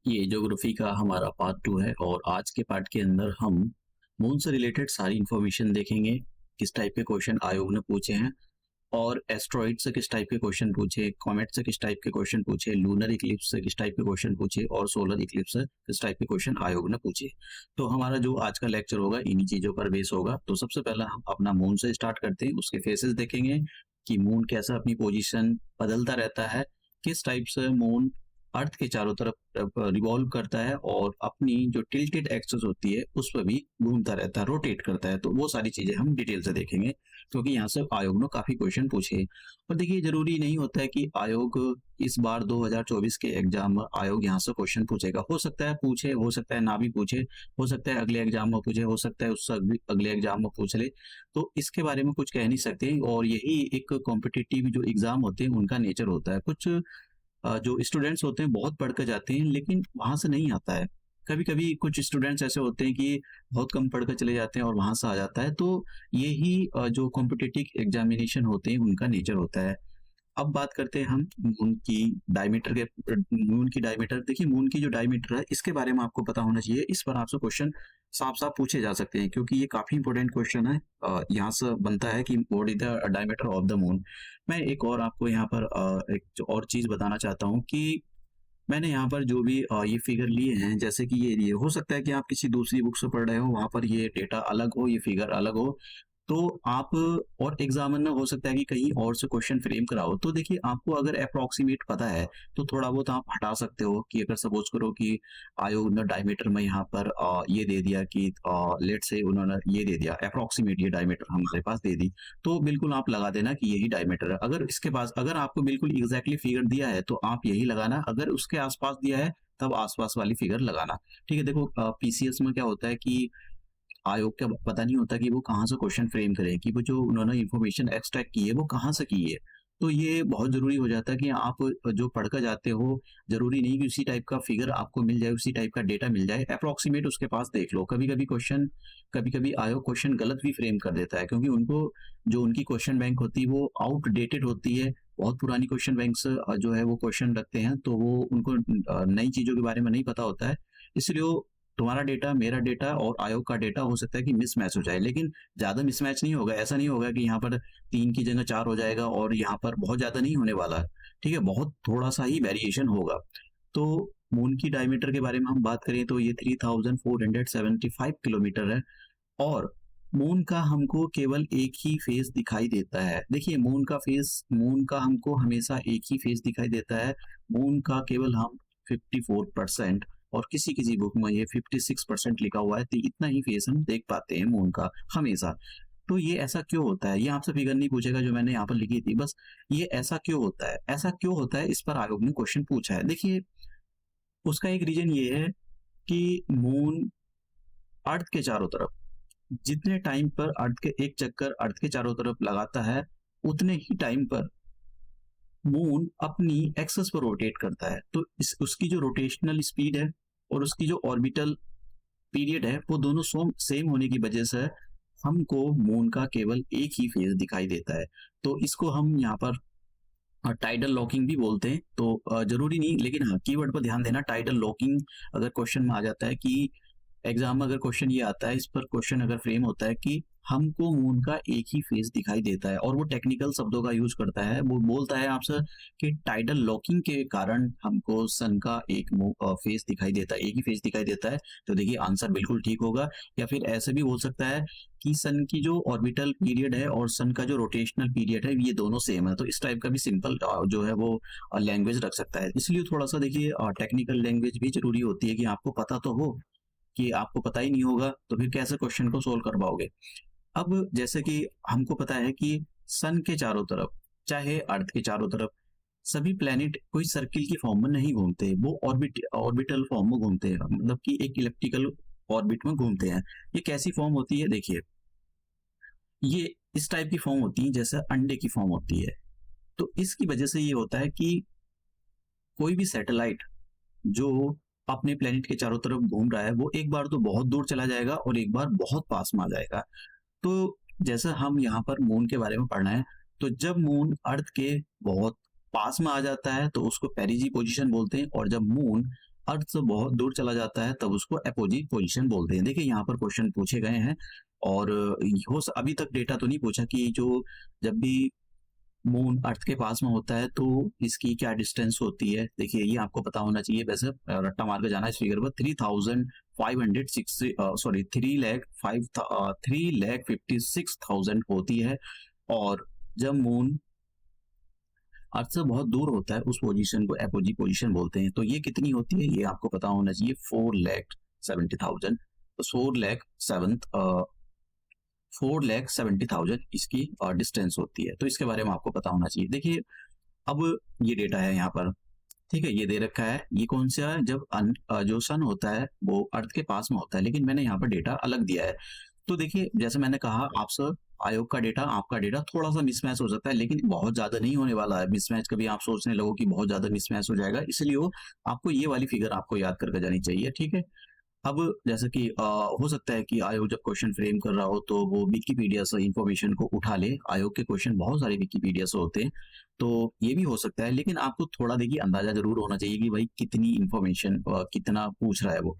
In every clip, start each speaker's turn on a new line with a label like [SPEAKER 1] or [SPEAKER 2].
[SPEAKER 1] ये ज्योग्राफी का हमारा पार्ट 2 है और आज के पार्ट के अंदर हम मून से रिलेटेड सारी इंफॉर्मेशन देखेंगे। किस टाइप के क्वेश्चन आयोग ने पूछे हैं और एस्ट्रॉइड से किस टाइप के क्वेश्चन पूछे, कॉमेट से किस टाइप के क्वेश्चन पूछे, लूनर इक्लिप्स से किस टाइप के क्वेश्चन पूछे और सोलर इक्लिप्स से किस टाइप के क्वेश्चन आयोग ने पूछे। तो हमारा जो आज का लेक्चर होगा इन्हीं चीजों पर बेस होगा। तो सबसे पहला हम अपना मून से स्टार्ट करते हैं, उसके फेसेस देखेंगे कि मून कैसा अपनी पोजीशन बदलता रहता है, किस टाइप से मून अर्थ के चारों तरफ रिवॉल्व करता है और अपनी जो टिल्टेड एक्सिस होती है उस पर भी घूमता रहता है, रोटेट करता है। तो वो सारी चीजें हम डिटेल से देखेंगे क्योंकि यहाँ से आयोग ने काफी क्वेश्चन पूछे। और देखिए, जरूरी नहीं होता है कि आयोग इस बार 2024 के एग्जाम में आयोग यहाँ से क्वेश्चन पूछेगा। हो सकता है पूछे, हो सकता है ना भी पूछे, हो सकता है अगले एग्जाम में पूछे, हो सकता है उससे अगले एग्जाम में पूछ ले। तो इसके बारे में कुछ कह नहीं सकते और यही एक कॉम्पिटिटिव जो एग्जाम होते हैं उनका नेचर होता है। कुछ जो स्टूडेंट्स होते हैं बहुत पढ़ कर जाते हैं लेकिन वहां से नहीं आता है। कभी कभी कुछ स्टूडेंट्स ऐसे होते हैं कि बहुत कम पढ़ कर चले जाते हैं और वहां से आ जाता है। तो यही जो कॉम्पिटिटिव एग्जामिनेशन होते हैं उनका नेचर होता है। अब बात करते हैं हम मून की डायमीटर के। मून की डायमीटर देखिए, मून की जो डायमीटर है इसके बारे में आपको पता होना चाहिए। इस पर आपसे क्वेश्चन साफ साफ पूछे जा सकते हैं क्योंकि ये काफी इंपॉर्टेंट क्वेश्चन है। यहाँ से बनता है कि what is the diameter of the moon. मैं एक और आपको यहाँ पर एक और चीज बताना चाहता हूँ कि मैंने यहाँ पर जो भी ये फिगर लिए हैं, जैसे कि ये हो सकता है कि आप किसी दूसरी बुक से पढ़ रहे हो, वहां पर ये डेटा अलग हो, ये फिगर अलग हो। तो आप और एग्जामिनर हो सकता है कि कहीं और से क्वेश्चन फ्रेम कराओ। तो देखिए, आपको अगर अप्रोक्सीमेट पता है तो थोड़ा बहुत आप हटा सकते हो कि अगर सपोज करो कि आयोग ने डायमीटर में यहाँ पर ये दे दिया कि लेट से उन्होंने ये दे दिया अप्रोक्सीमेट, ये डायमीटर हमारे पास दे दी, तो बिल्कुल आप लगा देना कि यही डायमीटर है। अगर इसके पास अगर आपको बिल्कुल एग्जैक्टली फिगर दिया है तो आप यही लगाना, अगर उसके आसपास दिया है तब आसपास वाली फिगर लगाना। ठीक है। देखो, पीसीएस में क्या होता है कि आयोग का पता नहीं होता कि वो कहाँ से क्वेश्चन फ्रेम करें, कि वो जो उन्होंने इंफॉर्मेशन एक्सट्रैक्ट की है वो कहाँ से की है। तो ये बहुत जरूरी हो जाता है कि आप जो पढ़कर जाते हो, जरूरी नहीं कि उसी टाइप का फिगर आपको मिल जाए, उसी टाइप का डेटा मिल जाए। अप्रोक्सीमेट उसके पास देख लो। कभी कभी आयोग क्वेश्चन गलत भी फ्रेम कर देता है क्योंकि उनको जो उनकी क्वेश्चन बैंक होती है वो आउटडेटेड होती है। बहुत पुरानी क्वेश्चन बैंक से जो है वो क्वेश्चन रखते हैं, तो वो उनको नई चीजों के बारे में नहीं पता होता है। इसलिए तुम्हारा डेटा, मेरा डेटा और आयोग का डेटा हो सकता है कि मिसमैच हो जाए, लेकिन ज्यादा मिसमैच नहीं होगा। ऐसा नहीं होगा कि यहाँ पर 3 की जगह 4 हो जाएगा और यहाँ पर बहुत ज्यादा नहीं होने वाला है। ठीक है, बहुत थोड़ा सा ही वेरिएशन होगा। तो मून की डायमीटर के बारे में हम बात करें तो ये 3475 किलोमीटर है और मून का हमको केवल एक ही फेस दिखाई देता है। देखिए, मून का हमको हमेशा एक ही फेस दिखाई देता है। मून का केवल हम 54% और किसी किसी बुक में ये 56% लिखा हुआ है, तो इतना ही फेस हम देख पाते हैं मून का हमेशा। तो ये ऐसा क्यों होता है? ये आपसे फिगर नहीं पूछेगा जो मैंने यहाँ पर लिखी थी, बस ये ऐसा क्यों होता है, ऐसा क्यों होता है, इस पर आयोग ने क्वेश्चन पूछा है। देखिए, उसका एक रीजन ये है कि मून अर्थ के चारों तरफ जितने टाइम पर अर्थ के एक चक्कर अर्थ के चारों तरफ लगाता है, उतने ही टाइम पर मून अपनी एक्सिस पर रोटेट करता है। तो उसकी जो रोटेशनल स्पीड है और उसकी जो ऑर्बिटल पीरियड है वो दोनों सेम होने की वजह से हमको मून का केवल एक ही फेज दिखाई देता है। तो इसको हम यहाँ पर टाइडल लॉकिंग भी बोलते हैं। तो जरूरी नहीं, लेकिन हाँ, कीवर्ड पर ध्यान देना। टाइडल लॉकिंग अगर क्वेश्चन में आ जाता है कि एग्जाम में अगर क्वेश्चन ये आता है, इस पर क्वेश्चन अगर फ्रेम होता है कि हमको मून का एक ही फेस दिखाई देता है और वो टेक्निकल शब्दों का यूज करता है, वो बोलता है आपसे कि टाइडल लॉकिंग के कारण हमको सन का एक फेस दिखाई देता है, एक ही फेस दिखाई देता है। तो देखिए, आंसर बिल्कुल ठीक होगा। या फिर ऐसे भी बोल सकता है कि सन की जो ऑर्बिटल पीरियड है और सन का जो रोटेशनल पीरियड है ये दोनों सेम है। तो इस टाइप का भी सिंपल जो है वो लैंग्वेज रख सकता है। इसलिए थोड़ा सा देखिए, टेक्निकल लैंग्वेज भी जरूरी होती है कि आपको पता तो हो। कि आपको पता ही नहीं होगा तो फिर कैसे क्वेश्चन को सोल्व कर पाओगे। अब जैसे कि हमको पता है कि सन के चारों तरफ, चाहे अर्थ के चारों तरफ, सभी प्लेनेट कोई सर्किल की फॉर्म में नहीं घूमते, वो ऑर्बिटल फॉर्म में घूमते हैं, मतलब कि एक इलेप्टिकल ऑर्बिट में घूमते हैं। ये कैसी फॉर्म होती है? देखिए, ये इस टाइप की फॉर्म होती है जैसे अंडे की फॉर्म होती है। तो इसकी वजह से ये होता है कि कोई भी सैटेलाइट जो अपने प्लेनेट के चारों तरफ घूम रहा है वो एक बार तो बहुत दूर चला जाएगा और एक बार बहुत पास में आ जाएगा। तो जैसा हम यहाँ पर मून के बारे में पढ़ना है, तो जब मून अर्थ के बहुत पास में आ जाता है तो उसको पेरिजी पोजीशन बोलते हैं, और जब मून अर्थ बहुत दूर चला जाता है तब उसको अपोजिट पोजीशन बोलते हैं। देखिए यहाँ पर क्वेश्चन पूछे गए हैं और अभी तक डेटा तो नहीं पूछा कि जो जब भी मून अर्थ के पास में होता है तो इसकी क्या डिस्टेंस होती है। देखिए ये आपको पता होना चाहिए, वैसे रट्टा मार के जाना इस फिगर पर 3560 सॉरी 3,56,000 होती है। और जब मून अर्थ से बहुत दूर होता है उस पोजीशन को एपोजी पोजीशन बोलते हैं। तो ये कितनी होती है ये आपको पता होना चाहिए, 4,70,000। तो 4,70,000 इसकी डिस्टेंस होती है। तो इसके बारे में आपको पता होना चाहिए। देखिए अब ये डेटा है यहाँ पर, ठीक है, ये दे रखा है। ये कौन सा है, जब जो सन होता है वो अर्थ के पास में होता है, लेकिन मैंने यहाँ पर डेटा अलग दिया है। तो देखिए जैसे मैंने कहा आपसे, आयोग का डेटा आपका डेटा थोड़ा सा मिसमैच हो सकता है, लेकिन बहुत ज्यादा नहीं होने वाला है मिसमैच। कभी आप सोचने लगो कि बहुत ज्यादा मिसमैच हो जाएगा, इसलिए आपको ये वाली फिगर आपको याद करके जानी चाहिए, ठीक है। अब जैसे कि हो सकता है कि आयोग जब क्वेश्चन फ्रेम कर रहा हो तो वो विकिपीडिया से इंफॉर्मेशन को उठा ले। आयोग के क्वेश्चन बहुत सारे विकिपीडिया से होते हैं, तो ये भी हो सकता है। लेकिन आपको थोड़ा देखिए अंदाजा जरूर होना चाहिए कि भाई कितनी इंफॉर्मेशन कितना पूछ रहा है वो।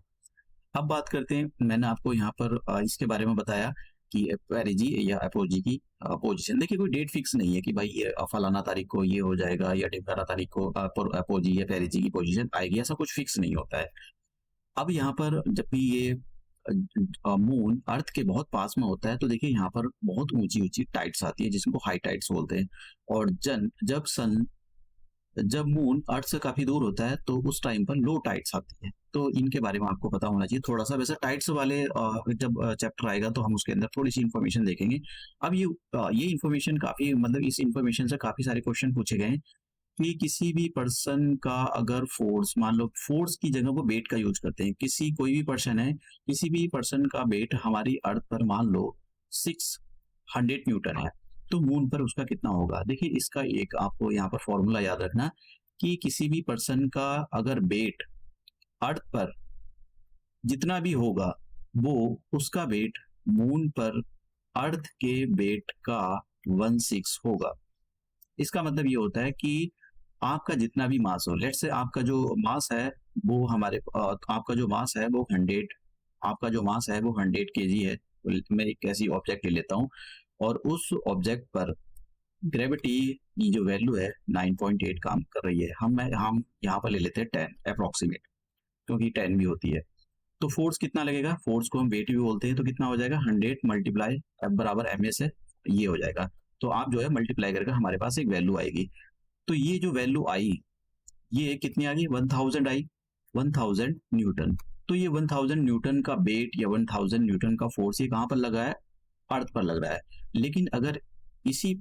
[SPEAKER 1] अब बात करते हैं, मैंने आपको यहाँ पर इसके बारे में बताया कि पेरिजी या अपोजी की पोजीशन। देखिए कोई डेट फिक्स नहीं है कि भाई ये फलाना तारीख को ये हो जाएगा या ढिमकाना तारीख को अपोजी या पेरिजी की पोजीशन आएगी, ऐसा कुछ फिक्स नहीं होता है। अब यहाँ पर जब भी ये मून अर्थ के बहुत पास में होता है तो देखिए यहाँ पर बहुत ऊंची ऊंची टाइड्स आती है जिसको हाई टाइड्स बोलते हैं। और जब मून अर्थ से काफी दूर होता है तो उस टाइम पर लो टाइड्स आती है। तो इनके बारे में आपको पता होना चाहिए थोड़ा सा। वैसे टाइड्स वाले जब चैप्टर आएगा तो हम उसके अंदर थोड़ी सी इन्फॉर्मेशन देखेंगे। अब ये इन्फॉर्मेशन काफी, मतलब इस इन्फॉर्मेशन से काफी सारे क्वेश्चन पूछे गए हैं कि किसी भी पर्सन का अगर फोर्स, मान लो फोर्स की जगह वो वेट का यूज करते हैं, कोई भी पर्सन है, किसी भी पर्सन का वेट हमारी अर्थ पर मान लो 600 न्यूटन है, तो मून पर उसका कितना होगा। देखिए इसका एक आपको यहाँ पर फॉर्मूला याद रखना कि किसी भी पर्सन का अगर वेट अर्थ पर जितना भी होगा वो उसका वेट मून पर अर्थ के वेट का 1/6 होगा। इसका मतलब ये होता है कि आपका जितना भी मास हो, लेट्स से आपका जो मास है वो आपका जो मास है वो 100, आपका जो मास है वो 100 kg है। मैं एक ऐसी ऑब्जेक्ट ले लेता हूँ और उस ऑब्जेक्ट पर ग्रेविटी की जो वैल्यू है 9.8 काम कर रही है। हम यहाँ पर ले लेते हैं 10 अप्रोक्सीमेट, क्योंकि 10 भी होती है। तो फोर्स कितना लगेगा, फोर्स को हम वेट भी बोलते हैं, तो कितना हो जाएगा 100 मल्टीप्लाई F बराबर ma से ये हो जाएगा। तो आप जो है मल्टीप्लाई करके हमारे पास एक वैल्यू आएगी। तो ये जो वैल्यू आई ये कितनी आ गई, 1000 आई, 1000 न्यूटन। तो ये 1000 न्यूटन का वेट या 1000 न्यूटन का फोर्स ये कहाँ पर लगा है, अर्थ पर लग रहा है। लेकिन अगर इसी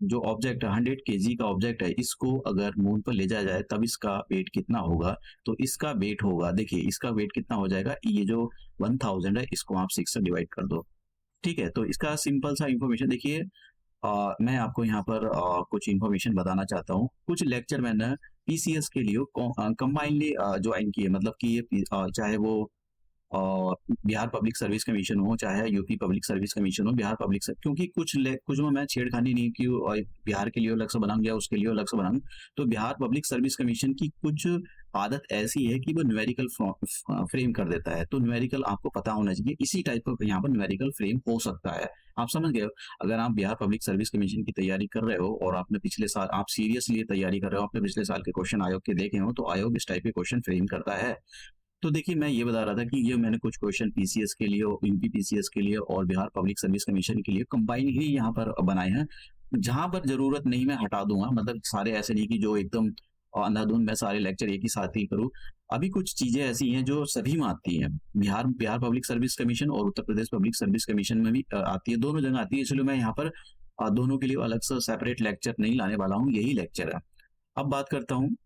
[SPEAKER 1] जो ऑब्जेक्ट 100 kg का ऑब्जेक्ट है इसको अगर मून पर ले जाया जाए तब इसका वेट कितना होगा, तो इसका वेट होगा, देखिए इसका वेट कितना हो जाएगा, ये जो 1000 है इसको आप 6 से डिवाइड कर दो, ठीक है। तो इसका सिंपल सा इंफॉर्मेशन देखिए, मैं आपको यहाँ पर कुछ इन्फॉर्मेशन बताना चाहता हूँ। कुछ लेक्चर मैंने पीसीएस के लिए कंबाइनली ज्वाइन किए, मतलब कि ये चाहे वो बिहार पब्लिक सर्विस कमीशन हो, चाहे यूपी पब्लिक सर्विस कमीशन हो, क्योंकि कुछ में मैं छेड़खानी नहीं की और बिहार के लिए अलग से बनाऊं या उसके लिए अलग से बनाऊं। तो बिहार पब्लिक सर्विस कमीशन की कुछ आदत ऐसी है कि वो न्यूमेरिकल फ्रेम कर देता है। तो न्यूमेरिकल आपको पता होना चाहिए, इसी टाइप का यहाँ पर न्यूमेरिकल फ्रेम हो सकता है। आप समझ गए। अगर आप बिहार पब्लिक सर्विस कमीशन की तैयारी कर रहे हो और आपने पिछले साल, आप सीरियसली तैयारी कर रहे हो, आपने पिछले साल के क्वेश्चन आयोग के देखे हो, तो आयोग इस टाइप के क्वेश्चन फ्रेम करता है। तो देखिए मैं ये बता रहा था कि ये मैंने कुछ क्वेश्चन पीसीएस के लिए, यूपी पीसीएस के लिए और बिहार पब्लिक सर्विस कमीशन के लिए कंबाइन ही यहाँ पर बनाए हैं। जहां पर जरूरत नहीं मैं हटा दूंगा, मतलब सारे ऐसे नहीं कि जो एकदम अंधाधुंध मैं सारे लेक्चर एक ही साथ ही करूँ। अभी कुछ चीजें ऐसी हैं जो सभी में आती हैं, Bihar Bihar public service commission और Uttar Pradesh public service commission में भी आती है, दोनों जगह आती है। इसलिए मैं यहाँ पर दोनों के लिए अलग से सेपरेट लेक्चर नहीं लाने वाला हूँ, यही लेक्चर है। अब बात करता हूँ,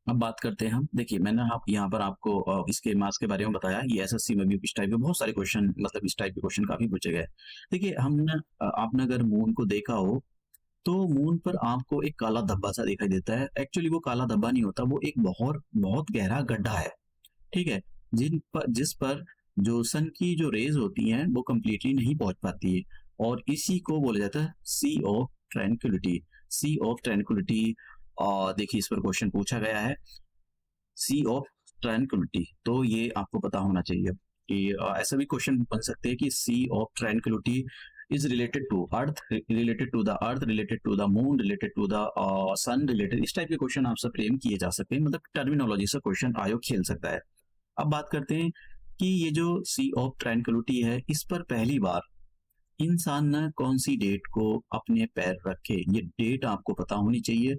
[SPEAKER 1] अब बात करते हैं हम। देखिए मैंने आप यहाँ पर आपको इसके मास के बारे में बताया। ये एसएससी में भी इस टाइप के बहुत सारे क्वेश्चन, मतलब इस टाइप के क्वेश्चन काफी पूछे गए। देखिए हमने आपने अगर मून को देखा हो तो मून पर आपको एक काला धब्बा सा दिखाई देता है। एक्चुअली वो काला धब्बा नहीं होता, वो एक बहुत बहुत गहरा गड्ढा है, ठीक है, जिस पर जो सन की जो रेज होती हैं वो कंप्लीटली नहीं पहुंच पाती है, और इसी को बोला जाता है sea of tranquillity. Sea of tranquillity, देखिए इस पर क्वेश्चन पूछा गया है, सी ऑफ ट्रैंक्विलिटी, तो ये आपको पता होना चाहिए कि ऐसा भी क्वेश्चन बन सकते हैं कि sea of tranquillity is related to earth, related to the earth, related to the moon, related to the sun, related, इस टाइप के क्वेश्चन आपसे फ्रेम किए जा सकते हैं, मतलब टर्मिनोलॉजी से क्वेश्चन आयोग खेल सकता है। अब बात करते हैं कि ये जो सी ऑफ ट्रैंक्विलिटी है, इस पर पहली बार इंसान ने कौन सी डेट को अपने पैर रखे, ये डेट आपको पता होनी चाहिए।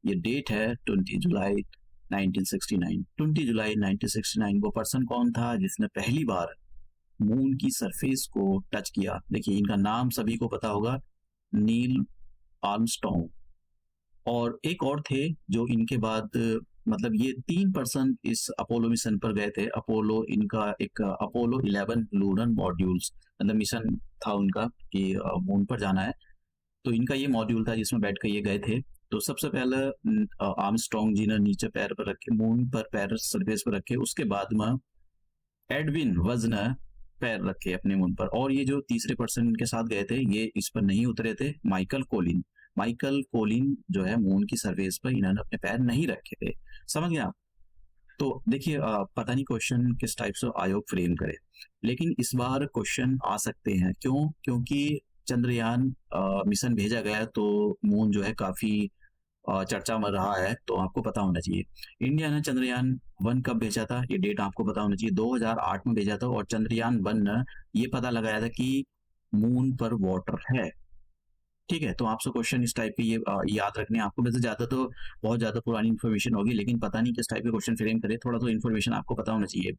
[SPEAKER 1] ये डेट है 20 जुलाई 1969। 20 जुलाई 1969 वो पर्सन कौन था जिसने पहली बार मून की सरफेस को टच किया? देखिए इनका नाम सभी को पता होगा, नील आर्मस्ट्रॉन्ग। और एक और थे जो इनके बाद, मतलब ये 3 पर्सन इस अपोलो मिशन पर गए थे। अपोलो, इनका एक अपोलो 11 लूनर मॉड्यूल्स, मतलब मिशन था उनका कि मून पर जाना है। तो इनका ये मॉड्यूल था जिसमें बैठ कर ये गए थे। तो सबसे पहले आर्मस्ट्रॉन्ग जी ने नीचे पैर पर रखे, मून पर पैर सरफेस पर रखे। उसके बाद में एडविन वज ने पैर रखे अपने मून पर। और ये जो तीसरे पर्सन इनके साथ गए थे, ये इस पर नहीं उतरे थे, माइकल कोलिन। माइकल कोलिन जो है मून की सरफेस पर इन्होंने अपने पैर नहीं रखे थे। समझ गया? तो देखिए पता नहीं क्वेश्चन किस टाइप से आयोग फ्रेम करे, लेकिन इस बार क्वेश्चन आ सकते हैं। क्यों? क्योंकि चंद्रयान मिशन भेजा गया, तो मून जो है काफी चर्चा में रहा है, तो आपको पता होना चाहिए। इंडिया ने चंद्रयान 1 कब भेजा था, ये डेट आपको पता होना चाहिए। 2008 में भेजा था। और चंद्रयान 1 ने ये पता लगाया था कि मून पर वाटर है। ठीक है, तो आपसे क्वेश्चन इस टाइप के ये याद रखने हैं आपको। वैसे ज्यादा तो बहुत ज्यादा पुरानी इन्फॉर्मेशन होगी, लेकिन पता नहीं किस टाइप के क्वेश्चन फ्रेम करे, थोड़ा तो इन्फॉर्मेशन आपको पता होना चाहिए।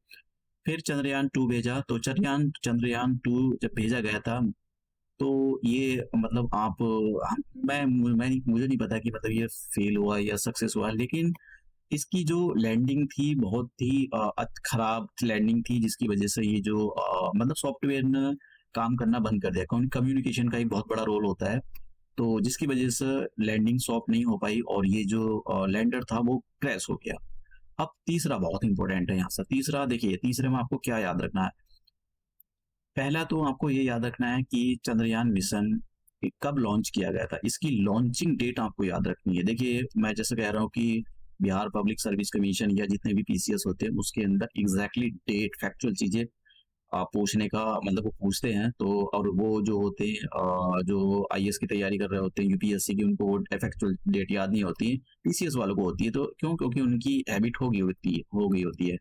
[SPEAKER 1] फिर चंद्रयान 2 भेजा। तो चंद्रयान 2 जब भेजा गया था, तो ये मतलब आप मैं मुझे नहीं पता कि मतलब ये फेल हुआ या सक्सेस हुआ, लेकिन इसकी जो लैंडिंग थी बहुत ही खराब लैंडिंग थी, जिसकी वजह से ये जो मतलब सॉफ्टवेयर ने काम करना बंद कर दिया। कम्युनिकेशन का एक बहुत बड़ा रोल होता है, तो जिसकी वजह से लैंडिंग सॉफ्ट नहीं हो पाई और ये जो लैंडर था वो क्रैश हो गया। अब तीसरा बहुत इंपॉर्टेंट है यहाँ से। तीसरा देखिए, तीसरे में आपको क्या याद रखना है? पहला तो आपको ये याद रखना है कि चंद्रयान मिशन कब लॉन्च किया गया था, इसकी लॉन्चिंग डेट आपको याद रखनी है। देखिए मैं जैसे कह रहा हूँ कि बिहार पब्लिक सर्विस कमीशन या जितने भी पीसीएस होते हैं, उसके अंदर एग्जैक्टली डेट, फैक्चुअल चीजें पूछने का मतलब वो पूछते हैं। तो और वो जो होते हैं जो आईएएस की तैयारी कर रहे होते हैं, यूपीएससी की, उनको वो फैक्चुअल डेट याद नहीं होती है, पीसीएस वालों को होती है। तो क्यों? क्योंकि उनकी हैबिट हो गई होती है।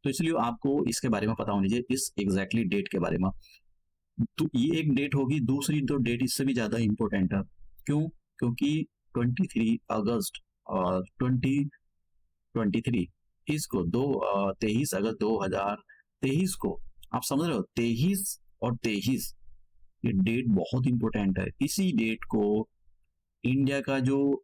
[SPEAKER 1] तो इसलिए आपको इसके बारे में पता होनी चाहिए, इस एग्जैक्टली डेट के बारे में। तो ये एक डेट होगी। दूसरी तो डेट इससे भी ज्यादा इंपॉर्टेंट है। क्यों? क्योंकि 23 अगस्त 2023 इसको 23 अगस्त 2023 को, आप समझ रहे हो, 23 और 23, ये डेट बहुत इंपॉर्टेंट है। इसी डेट को इंडिया का जो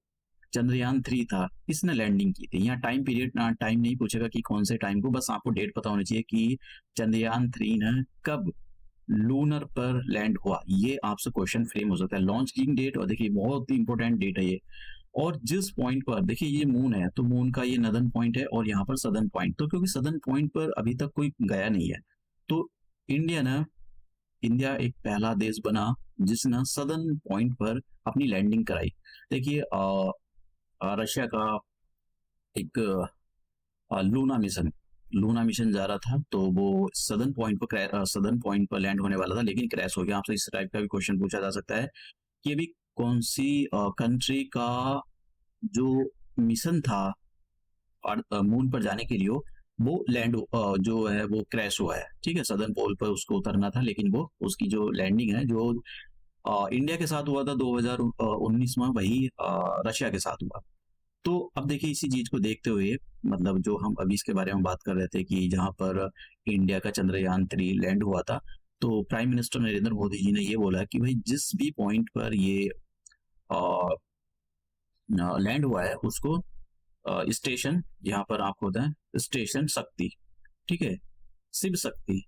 [SPEAKER 1] चंद्रयान 3 था, इसने लैंडिंग की थी। यहाँ टाइम पीरियड ना, टाइम नहीं पूछेगा कि कौन से टाइम को, बस आपको डेट पता होनी चाहिए कि चंद्रयान 3 ने कब लूनर पर लैंड हुआ। ये आपसे क्वेश्चन फ्रेम हो सकता है, लॉन्चिंग डेट। और देखिए बहुत इंपॉर्टेंट डेट है ये। और जिस पॉइंट पर देखिए ये मून है, तो मून का ये नदर्न पॉइंट है और यहाँ पर सदर्न पॉइंट, तो क्योंकि सदर्न पॉइंट पर अभी तक कोई गया नहीं है, तो इंडिया ने इंडिया एक पहला देश बना जिसने सदर्न पॉइंट पर अपनी लैंडिंग कराई। देखिए रशिया का एक लूना मिशन जा रहा था, तो वो सदर्न पॉइंट पर लैंड होने वाला था, लेकिन क्रैश हो गया। आपसे इस टाइप का भी क्वेश्चन पूछा जा सकता है कि अभी कौन सी कंट्री का जो मिशन था मून पर जाने के लिए, वो जो है वो क्रैश हुआ है। ठीक है, सदर्न पोल पर उसको उतरना था, लेकिन वो उसकी जो लैंडिंग है जो इंडिया के साथ हुआ था 2019 में, वही रशिया के साथ हुआ। तो अब देखिए इसी चीज को देखते हुए, मतलब जो हम अभी इसके बारे में बात कर रहे थे कि जहां पर इंडिया का चंद्रयान 3 लैंड हुआ था, तो प्राइम मिनिस्टर नरेंद्र मोदी जी ने ये बोला कि भाई जिस भी पॉइंट पर ये लैंड हुआ है उसको स्टेशन, यहाँ पर आपको होता है स्टेशन शक्ति, ठीक है, शिव शक्ति,